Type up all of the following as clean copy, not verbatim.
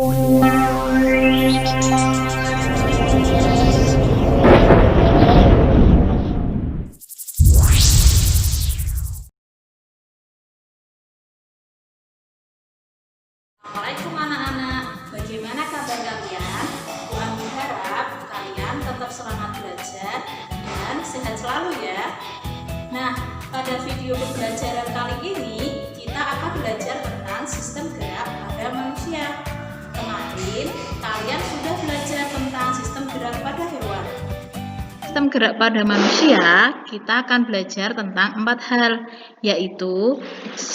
Assalamualaikum anak-anak, bagaimana kabar kalian? Tuhan berharap kalian tetap semangat belajar dan sehat selalu ya. Nah, pada video pembelajaran kali ini kita akan belajar tentang sistem gerak pada manusia. Kemarin kalian sudah belajar tentang sistem gerak pada hewan. Sistem gerak pada manusia, kita akan belajar tentang 4 hal, yaitu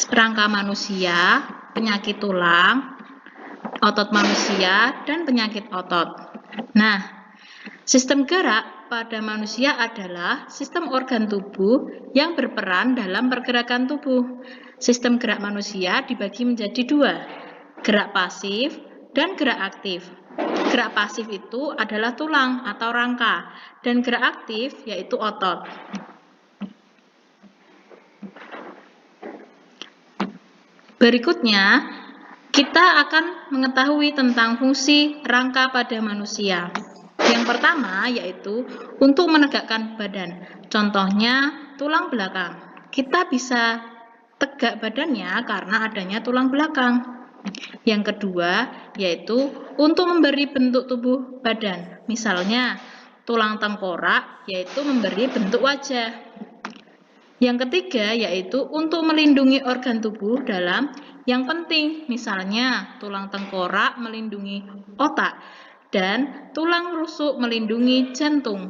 rangka manusia, penyakit tulang, otot manusia, dan penyakit otot. Nah, sistem gerak pada manusia adalah sistem organ tubuh yang berperan dalam pergerakan tubuh. Sistem gerak manusia dibagi menjadi 2, gerak pasif dan gerak aktif. Gerak pasif itu adalah tulang atau rangka, dan gerak aktif yaitu otot. Berikutnya, kita akan mengetahui tentang fungsi rangka pada manusia. Yang pertama yaitu untuk menegakkan badan. Contohnya tulang belakang. Kita bisa tegak badannya karena adanya tulang belakang. Yang kedua yaitu untuk memberi bentuk tubuh badan. Misalnya tulang tengkorak yaitu memberi bentuk wajah. Yang ketiga yaitu untuk melindungi organ tubuh dalam yang penting, misalnya tulang tengkorak melindungi otak dan tulang rusuk melindungi jantung.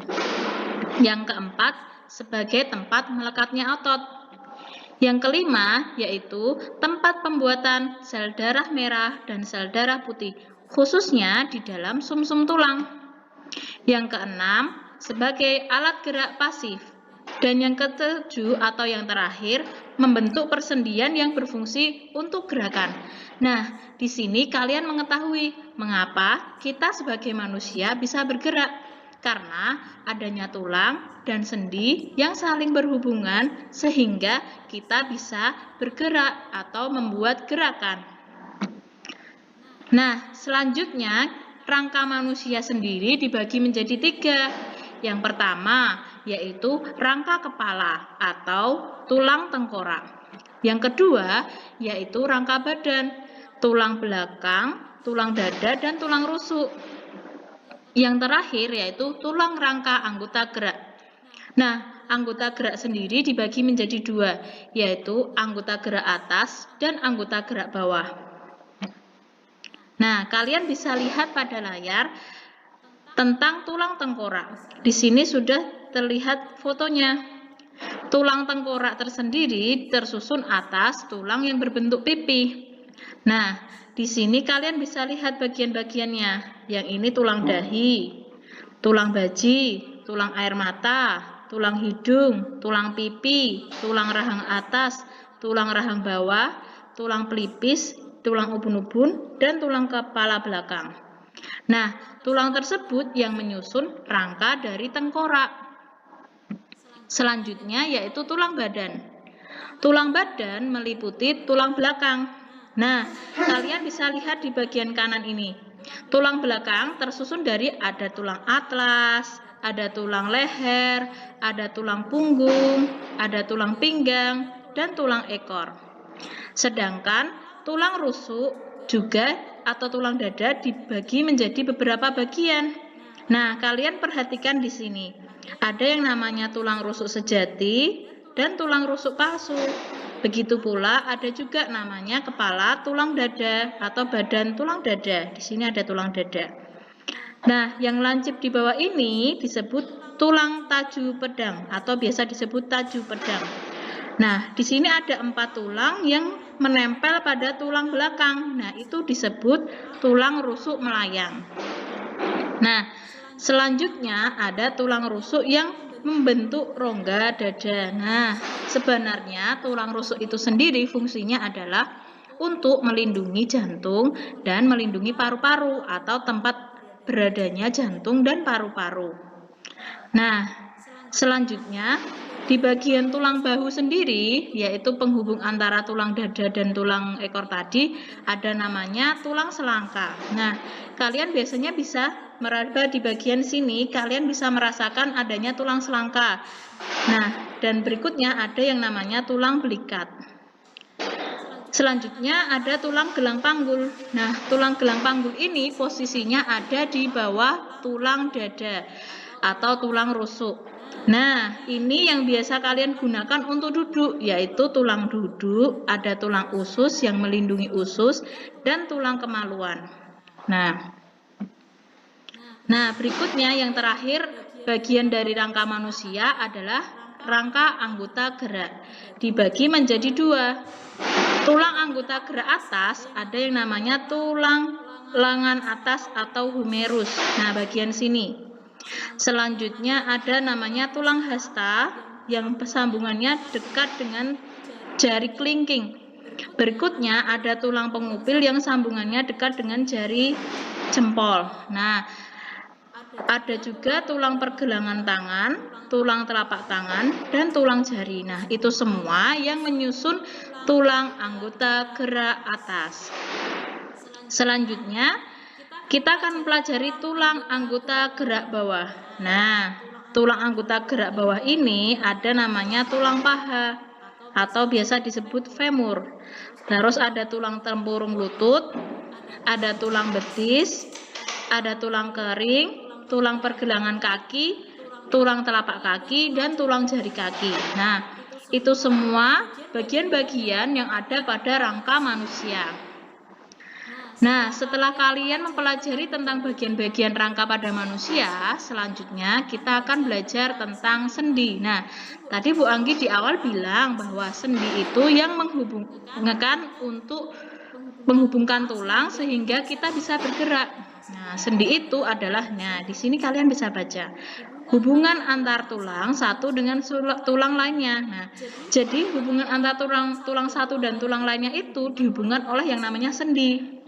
Yang keempat, sebagai tempat melekatnya otot. Yang kelima yaitu tempat pembuatan sel darah merah dan sel darah putih, khususnya di dalam sumsum tulang. Yang keenam, sebagai alat gerak pasif. Dan yang ketujuh atau yang terakhir, membentuk persendian yang berfungsi untuk gerakan. Nah, di sini kalian mengetahui mengapa kita sebagai manusia bisa bergerak. Karena adanya tulang dan sendi yang saling berhubungan sehingga kita bisa bergerak atau membuat gerakan. Nah, selanjutnya rangka manusia sendiri dibagi menjadi 3. Yang pertama yaitu rangka kepala atau tulang tengkorak. Yang kedua yaitu rangka badan, tulang belakang, tulang dada, dan tulang rusuk. Yang terakhir yaitu tulang rangka anggota gerak. Nah, anggota gerak sendiri dibagi menjadi 2, yaitu anggota gerak atas dan anggota gerak bawah. Nah, kalian bisa lihat pada layar tentang tulang tengkorak. Di sini sudah terlihat fotonya. Tulang tengkorak tersendiri tersusun atas tulang yang berbentuk pipi. Nah, di sini kalian bisa lihat bagian-bagiannya. Yang ini tulang dahi, tulang baji, tulang air mata, tulang hidung, tulang pipi, tulang rahang atas, tulang rahang bawah, tulang pelipis, tulang ubun-ubun, dan tulang kepala belakang. Nah, tulang tersebut yang menyusun rangka dari tengkorak. Selanjutnya yaitu tulang badan. Tulang badan meliputi tulang belakang. Nah, kalian bisa lihat di bagian kanan ini. Tulang belakang tersusun dari ada tulang atlas, ada tulang leher, ada tulang punggung, ada tulang pinggang, dan tulang ekor. Sedangkan tulang rusuk juga atau tulang dada dibagi menjadi beberapa bagian. Nah, kalian perhatikan di sini. Ada yang namanya tulang rusuk sejati dan tulang rusuk palsu. Begitu pula ada juga namanya kepala tulang dada atau badan tulang dada. Di sini ada tulang dada. Nah, yang lancip di bawah ini disebut tulang taju pedang atau biasa disebut taju pedang. Nah, di sini ada 4 tulang yang menempel pada tulang belakang. Nah, itu disebut tulang rusuk melayang. Nah, selanjutnya ada tulang rusuk yang membentuk rongga dada. Nah, sebenarnya tulang rusuk itu sendiri fungsinya adalah untuk melindungi jantung dan melindungi paru-paru atau tempat beradanya jantung dan paru-paru. Nah, selanjutnya Di bagian tulang bahu sendiri, yaitu penghubung antara tulang dada dan tulang ekor tadi, ada namanya tulang selangka. Nah, kalian biasanya bisa meraba di bagian sini, kalian bisa merasakan adanya tulang selangka. Nah, dan berikutnya ada yang namanya tulang belikat. Selanjutnya ada tulang gelang panggul. Nah, tulang gelang panggul ini posisinya ada di bawah tulang dada atau tulang rusuk. Nah, ini yang biasa kalian gunakan untuk duduk, yaitu tulang duduk, ada tulang usus yang melindungi usus, dan tulang kemaluan. Nah, berikutnya yang terakhir, bagian dari rangka manusia adalah rangka anggota gerak. Dibagi menjadi dua. Tulang anggota gerak atas ada yang namanya tulang lengan atas atau humerus. Nah, bagian sini. Selanjutnya ada namanya tulang hasta yang sambungannya dekat dengan jari kelingking. Berikutnya ada tulang pengupil yang sambungannya dekat dengan jari jempol. Nah, ada juga tulang pergelangan tangan, tulang telapak tangan, dan tulang jari. Nah, itu semua yang menyusun tulang anggota gerak atas. Selanjutnya, kita akan mempelajari tulang anggota gerak bawah. Nah, tulang anggota gerak bawah ini ada namanya tulang paha atau biasa disebut femur. Terus ada tulang tempurung lutut, ada tulang betis, ada tulang kering, tulang pergelangan kaki, tulang telapak kaki, dan tulang jari kaki. Nah, itu semua bagian-bagian yang ada pada rangka manusia. Nah, setelah kalian mempelajari tentang bagian-bagian rangka pada manusia, selanjutnya kita akan belajar tentang sendi. Nah, tadi Bu Anggi di awal bilang bahwa sendi itu yang menghubungkan tulang sehingga kita bisa bergerak. Nah, sendi itu adalah, di sini kalian bisa baca, hubungan antar tulang satu dengan tulang lainnya. Nah, jadi hubungan antar tulang satu dan tulang lainnya itu dihubungkan oleh yang namanya sendi.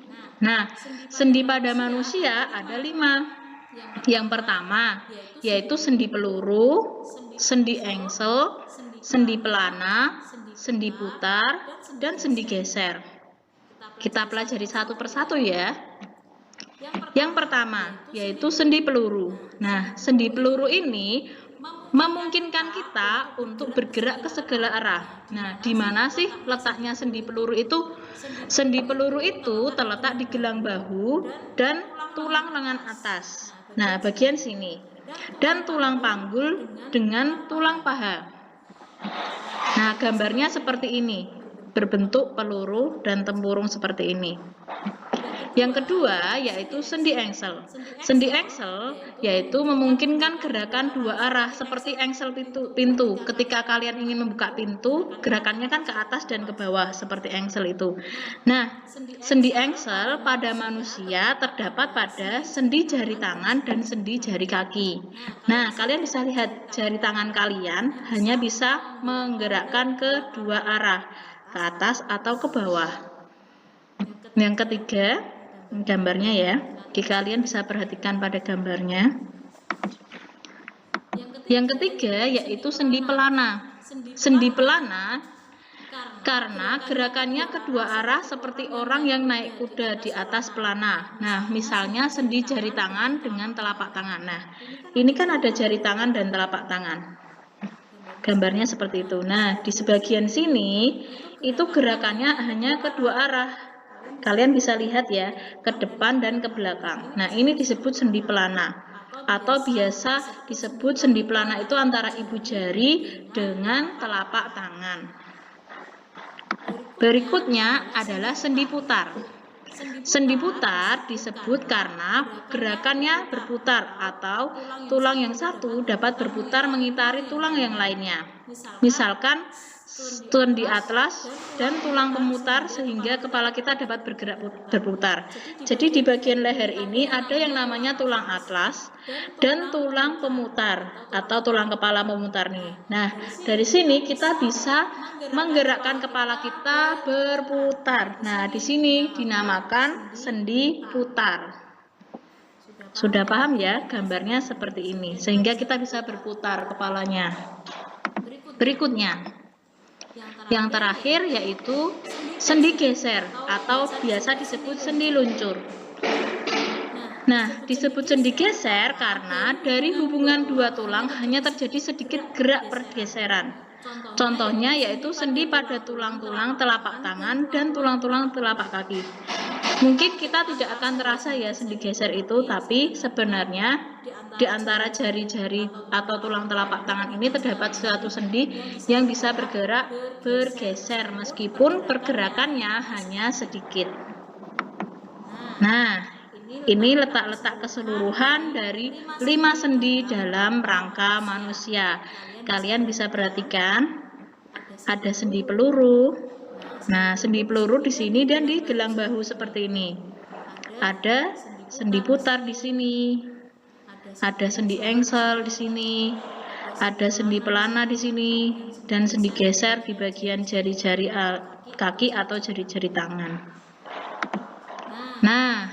Nah, sendi pada manusia ada 5. Yang pertama, yaitu sendi peluru, sendi engsel, sendi pelana, sendi putar, dan sendi geser. Kita pelajari satu persatu ya. Yang pertama, yaitu sendi peluru. Nah, sendi peluru ini memungkinkan kita untuk bergerak ke segala arah. Nah, di mana sih letaknya sendi peluru itu? Sendi peluru itu terletak di gelang bahu dan tulang lengan atas. Nah, bagian sini. Dan tulang panggul dengan tulang paha. Nah, gambarnya seperti ini. Berbentuk peluru dan tempurung seperti ini. Yang kedua, yaitu sendi engsel. Sendi engsel yaitu memungkinkan gerakan dua arah seperti engsel pintu. Ketika kalian ingin membuka pintu, gerakannya kan ke atas dan ke bawah seperti engsel itu. Nah, sendi engsel pada manusia terdapat pada sendi jari tangan dan sendi jari kaki. Nah, kalian bisa lihat jari tangan kalian hanya bisa menggerakkan ke dua arah, ke atas atau ke bawah. Yang ketiga, gambarnya ya, kalian bisa perhatikan pada gambarnya. Yang ketiga yaitu sendi pelana. Sendi pelana karena gerakannya kedua arah seperti orang yang naik kuda di atas pelana. Nah, misalnya sendi jari tangan dengan telapak tangan. Nah, ini kan ada jari tangan dan telapak tangan. Gambarnya seperti itu. Nah, di sebagian sini itu gerakannya hanya kedua arah. Kalian bisa lihat ya, ke depan dan ke belakang. Nah, ini disebut sendi pelana. Atau biasa disebut sendi pelana itu antara ibu jari dengan telapak tangan. Berikutnya adalah sendi putar. Sendi putar disebut karena gerakannya berputar atau tulang yang satu dapat berputar mengitari tulang yang lainnya. Misalkan sendi atlas dan tulang pemutar sehingga kepala kita dapat bergerak berputar. Jadi di bagian leher ini ada yang namanya tulang atlas dan tulang pemutar atau tulang kepala pemutar nih. Nah, dari sini kita bisa menggerakkan kepala kita berputar. Nah, di sini dinamakan sendi putar. Sudah paham ya gambarnya seperti ini, sehingga kita bisa berputar kepalanya. Berikutnya, yang terakhir yaitu sendi geser atau biasa disebut sendi luncur. Nah, disebut sendi geser karena dari hubungan dua tulang hanya terjadi sedikit gerak pergeseran. Contohnya yaitu sendi pada tulang-tulang telapak tangan dan tulang-tulang telapak kaki. Mungkin kita tidak akan terasa ya sendi geser itu, tapi sebenarnya di antara jari-jari atau tulang telapak tangan ini terdapat suatu sendi yang bisa bergerak bergeser meskipun pergerakannya hanya sedikit. Nah, ini letak-letak keseluruhan dari 5 sendi dalam rangka manusia. Kalian bisa perhatikan ada sendi peluru. Nah, sendi peluru di sini dan di gelang bahu seperti ini. Ada sendi putar di sini. Ada sendi engsel di sini. Ada sendi pelana di sini dan sendi geser di bagian jari-jari kaki atau jari-jari tangan. Nah,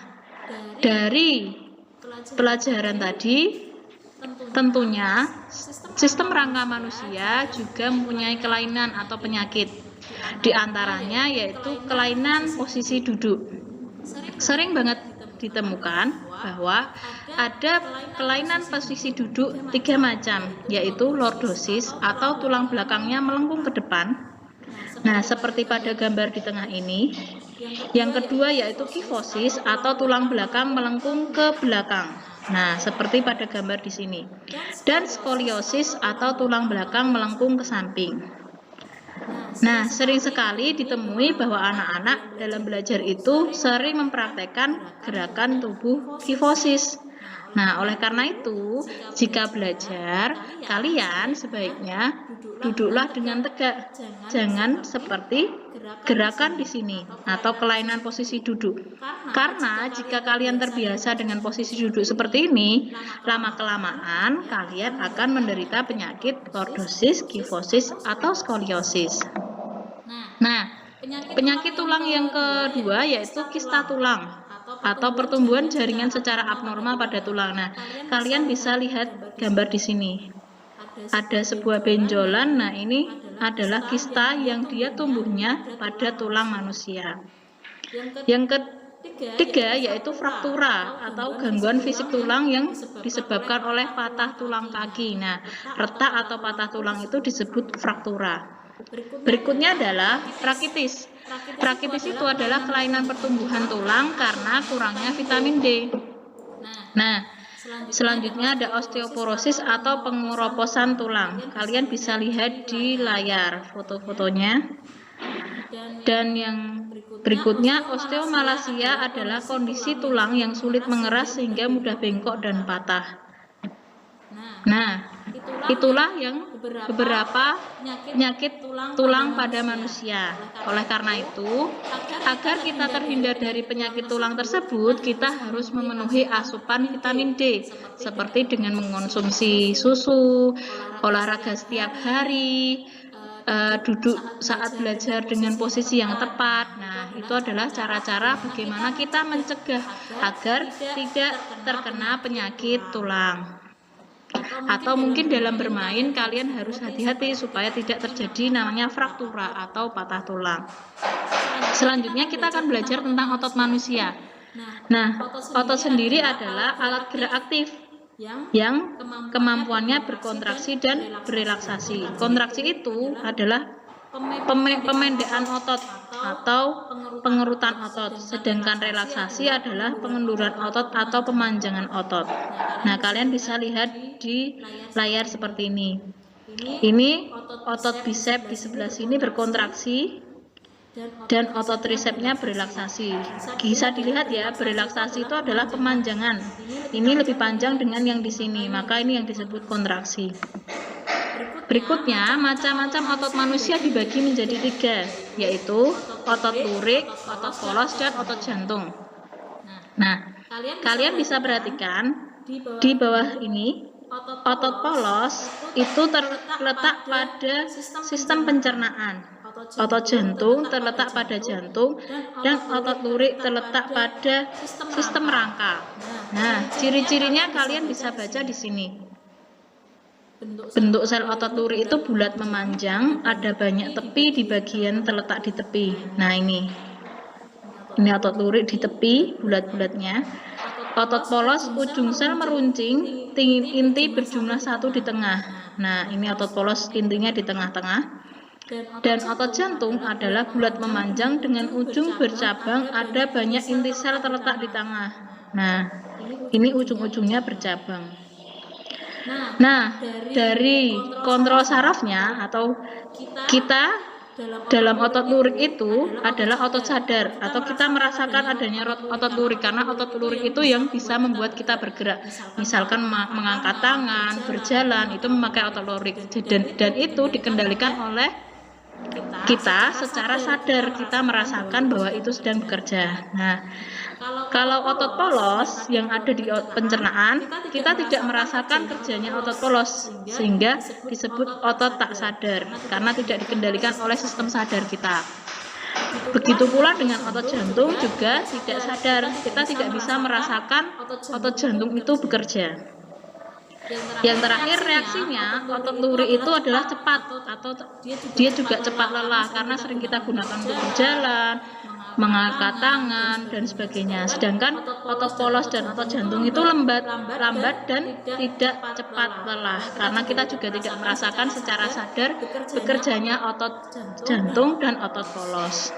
dari pelajaran tadi, tentunya sistem rangka manusia juga mempunyai kelainan atau penyakit. Di antaranya yaitu kelainan posisi duduk. Sering banget ditemukan bahwa ada kelainan posisi duduk 3 macam, yaitu lordosis atau tulang belakangnya melengkung ke depan. Nah, seperti pada gambar di tengah ini. Yang kedua yaitu kifosis atau tulang belakang melengkung ke belakang. Nah, seperti pada gambar di sini. Dan skoliosis atau tulang belakang melengkung ke samping. Nah, sering sekali ditemui bahwa anak-anak dalam belajar itu sering mempraktekkan gerakan tubuh kifosis. Nah, oleh karena itu, jika belajar, kalian sebaiknya duduklah dengan tegak. Jangan seperti gerakan di sini atau kelainan posisi duduk. Karena jika kalian terbiasa dengan posisi duduk seperti ini, lama-kelamaan kalian akan menderita penyakit lordosis, kifosis, atau skoliosis. Nah, penyakit tulang yang kedua yaitu kista tulang atau pertumbuhan jaringan secara abnormal pada tulang. Nah, kalian bisa lihat gambar di sini. Ada sebuah benjolan. Nah, ini adalah kista yang dia tumbuhnya pada tulang manusia. Yang ketiga yaitu fraktura atau gangguan fisik tulang yang disebabkan oleh patah tulang kaki. Nah, retak atau patah tulang itu disebut fraktura. Berikutnya adalah rakitis. Rakitis itu adalah kelainan pertumbuhan tulang karena kurangnya vitamin D. Nah, selanjutnya ada osteoporosis atau pengeroposan tulang. Kalian bisa lihat di layar foto-fotonya. Dan yang berikutnya, osteomalasia adalah kondisi tulang yang sulit mengeras sehingga mudah bengkok dan patah. Nah, itulah yang beberapa penyakit tulang pada manusia. Oleh karena itu, agar kita terhindar dari penyakit tulang tersebut, kita harus memenuhi asupan vitamin D, seperti dengan mengonsumsi susu, olahraga setiap hari, duduk saat belajar dengan posisi yang tepat. Nah, itu adalah cara-cara bagaimana kita mencegah agar tidak terkena penyakit tulang. Atau mungkin dalam bermain kalian harus hati-hati supaya tidak terjadi namanya fraktura atau patah tulang. Selanjutnya kita akan belajar tentang otot manusia. Nah, otot sendiri adalah alat gerak aktif yang kemampuannya berkontraksi dan berelaksasi. Kontraksi itu adalah pemendekan otot atau pengerutan otot, sedangkan relaksasi adalah pengenduran otot atau pemanjangan otot. Nah, kalian bisa lihat di layar seperti ini. Ini otot bisep di sebelah sini berkontraksi dan otot trisepsnya berelaksasi. Bisa dilihat ya, berelaksasi itu adalah pemanjangan. Ini lebih panjang dengan yang di sini, maka ini yang disebut kontraksi. Berikutnya, macam-macam otot manusia dibagi menjadi 3, yaitu otot lurik, otot polos, dan otot jantung. Nah, kalian bisa perhatikan di bawah ini, otot polos itu terletak pada sistem pencernaan. Otot jantung terletak pada jantung, dan otot lurik terletak pada sistem rangka. Nah, ciri-cirinya kalian bisa baca di sini. Bentuk sel otot lurik itu bulat memanjang, ada banyak tepi di bagian terletak di tepi. Nah, ini otot lurik di tepi, bulat-bulatnya. Otot polos, ujung sel meruncing, inti berjumlah 1 di tengah. Nah, ini otot polos, intinya di tengah-tengah. Dan otot jantung adalah bulat memanjang dengan ujung bercabang, ada banyak inti sel terletak di tengah. Nah, ini ujung-ujungnya bercabang. Nah, dari kontrol sarafnya atau kita dalam otot lurik itu adalah otot sadar, atau kita merasakan adanya otot lurik, karena otot lurik itu yang bisa membuat kita bergerak. Misalkan mengangkat tangan, berjalan, itu memakai otot lurik, dan itu dikendalikan oleh kita secara sadar, kita merasakan bahwa itu sedang bekerja. Nah, kalau otot polos yang ada di pencernaan, kita tidak merasakan kerjanya otot polos, sehingga disebut otot tak sadar, karena tidak dikendalikan oleh sistem sadar kita. Begitu pula dengan otot jantung juga tidak sadar, kita tidak bisa merasakan otot jantung itu bekerja. Yang terakhir, reaksinya otot lurik itu adalah cepat, atau dia juga cepat lelah karena sering kita gunakan untuk berjalan, mengangkat tangan, dan sebagainya. Sedangkan otot polos dan otot jantung itu lambat dan tidak cepat lelah, karena kita juga tidak merasakan secara sadar bekerjanya otot jantung dan otot polos.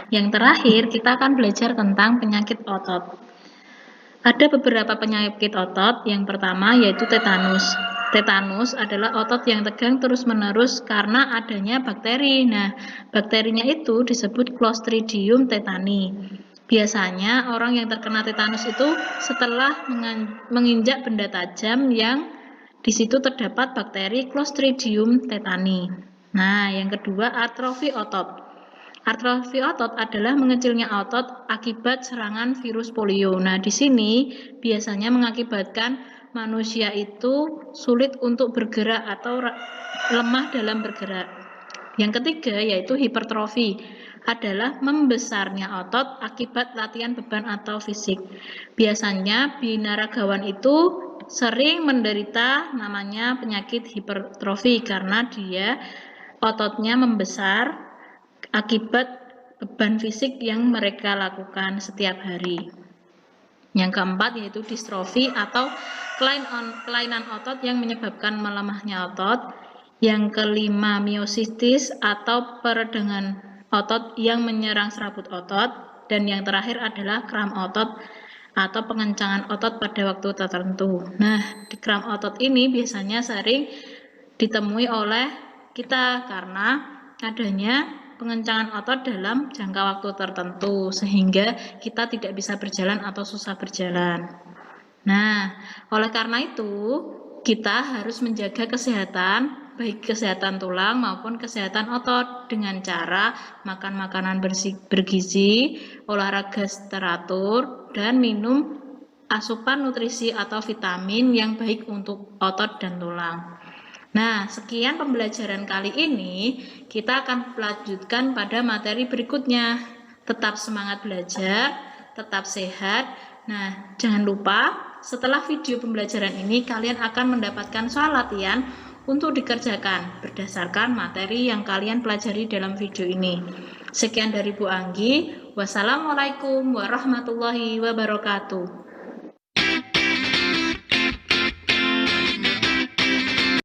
Yang terakhir, kita akan belajar tentang penyakit otot. Ada beberapa penyakit otot. Yang pertama yaitu tetanus. Tetanus adalah otot yang tegang terus-menerus karena adanya bakteri. Nah, bakterinya itu disebut Clostridium tetani. Biasanya orang yang terkena tetanus itu setelah menginjak benda tajam yang di situ terdapat bakteri Clostridium tetani. Nah, yang kedua, atrofi otot. Atrofi otot adalah mengecilnya otot akibat serangan virus polio. Nah, di sini biasanya mengakibatkan manusia itu sulit untuk bergerak atau lemah dalam bergerak. Yang ketiga yaitu hipertrofi, adalah membesarnya otot akibat latihan beban atau fisik. Biasanya binaragawan itu sering menderita namanya penyakit hipertrofi karena dia ototnya membesar akibat beban fisik yang mereka lakukan setiap hari. Yang keempat yaitu distrofi atau kelainan otot yang menyebabkan melemahnya otot. Yang kelima, miositis atau peredangan otot yang menyerang serabut otot. Dan yang terakhir adalah kram otot atau pengencangan otot pada waktu tertentu. Nah, di kram otot ini biasanya sering ditemui oleh kita karena adanya pengencangan otot dalam jangka waktu tertentu, sehingga kita tidak bisa berjalan atau susah berjalan. Nah, oleh karena itu, kita harus menjaga kesehatan, baik kesehatan tulang maupun kesehatan otot, dengan cara makan makanan bergizi, olahraga teratur, dan minum asupan nutrisi atau vitamin yang baik untuk otot dan tulang. Nah, sekian pembelajaran kali ini. Kita akan lanjutkan pada materi berikutnya. Tetap semangat belajar, tetap sehat. Nah, jangan lupa setelah video pembelajaran ini kalian akan mendapatkan soal latihan untuk dikerjakan berdasarkan materi yang kalian pelajari dalam video ini. Sekian dari Bu Anggi. Wassalamualaikum warahmatullahi wabarakatuh.